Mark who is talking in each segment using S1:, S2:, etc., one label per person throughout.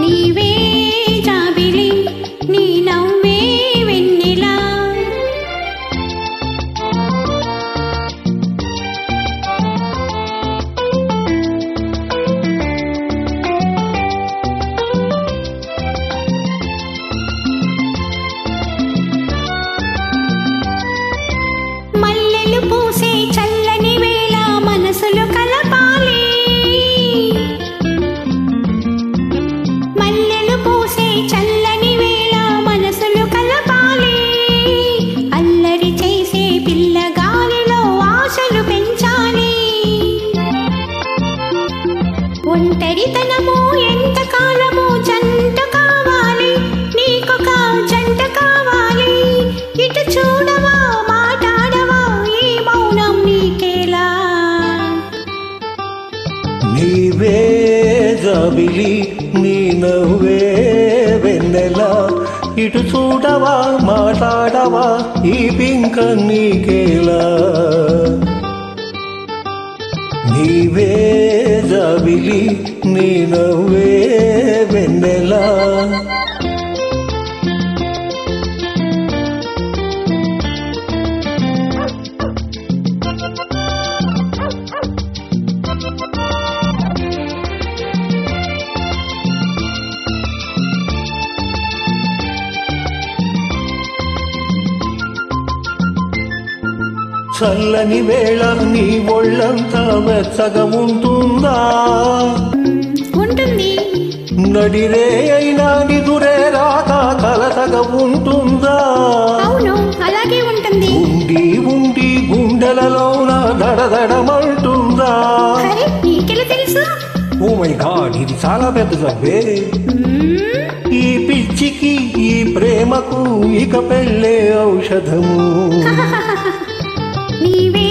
S1: నీవే జాబిలి నీ నవ్వే వెన్నెలా మల్లెలు పూసే చల్లని వేళ మనసులు కలపాలి మల్లెలు పూసే చల్లని వేళ మనసులు కలపాలి అల్లరి చేసే పిల్లగాలిలో ఆశలు పెంచాలి ఒంటరితనము ఎంత కాలము జంట కావాలి నీకొక జంట కావాలి ఇటు చూడవా మాట్లాడవా ఈ మౌనం నీకేలా
S2: నీవే జాబిలి నీ నవ్వే వెన్నెలా ఇటు చూడవా మాట్లాడవా ఈ పింక నీకేలా నీవే జాబిలి నీ నవ్వే వెన్నెలా చల్లని వేళ నీ ఒళ్ళంతా వెచ్చగా ఉంటుందా
S1: ఉంటుంది
S2: నడిరే అయినా నిదురే రాక కలతగా ఉంటుందా
S1: అవును అలాగే ఉంటుంది
S2: ఉండి ఉండి గుండెలలోన దడదడమంటుందా
S1: అరే నీకెలా తెలుసు
S2: ఓ మై గాడ్ ఇది చాలా పెద్ద జబ్బే ఈ పిచ్చికి ఈ ప్రేమకు ఇక పెళ్ళే ఔషధము
S1: నీవే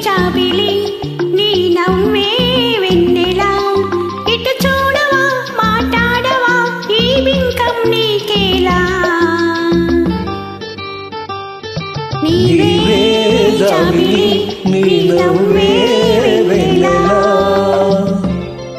S1: జాబిలి నీ నవ్వే వెన్నెలా ఇటు చూడవా మాట్లాడవా ఈ బింకం నీకేలా
S2: నీవే జాబిలి నీ నవ్వే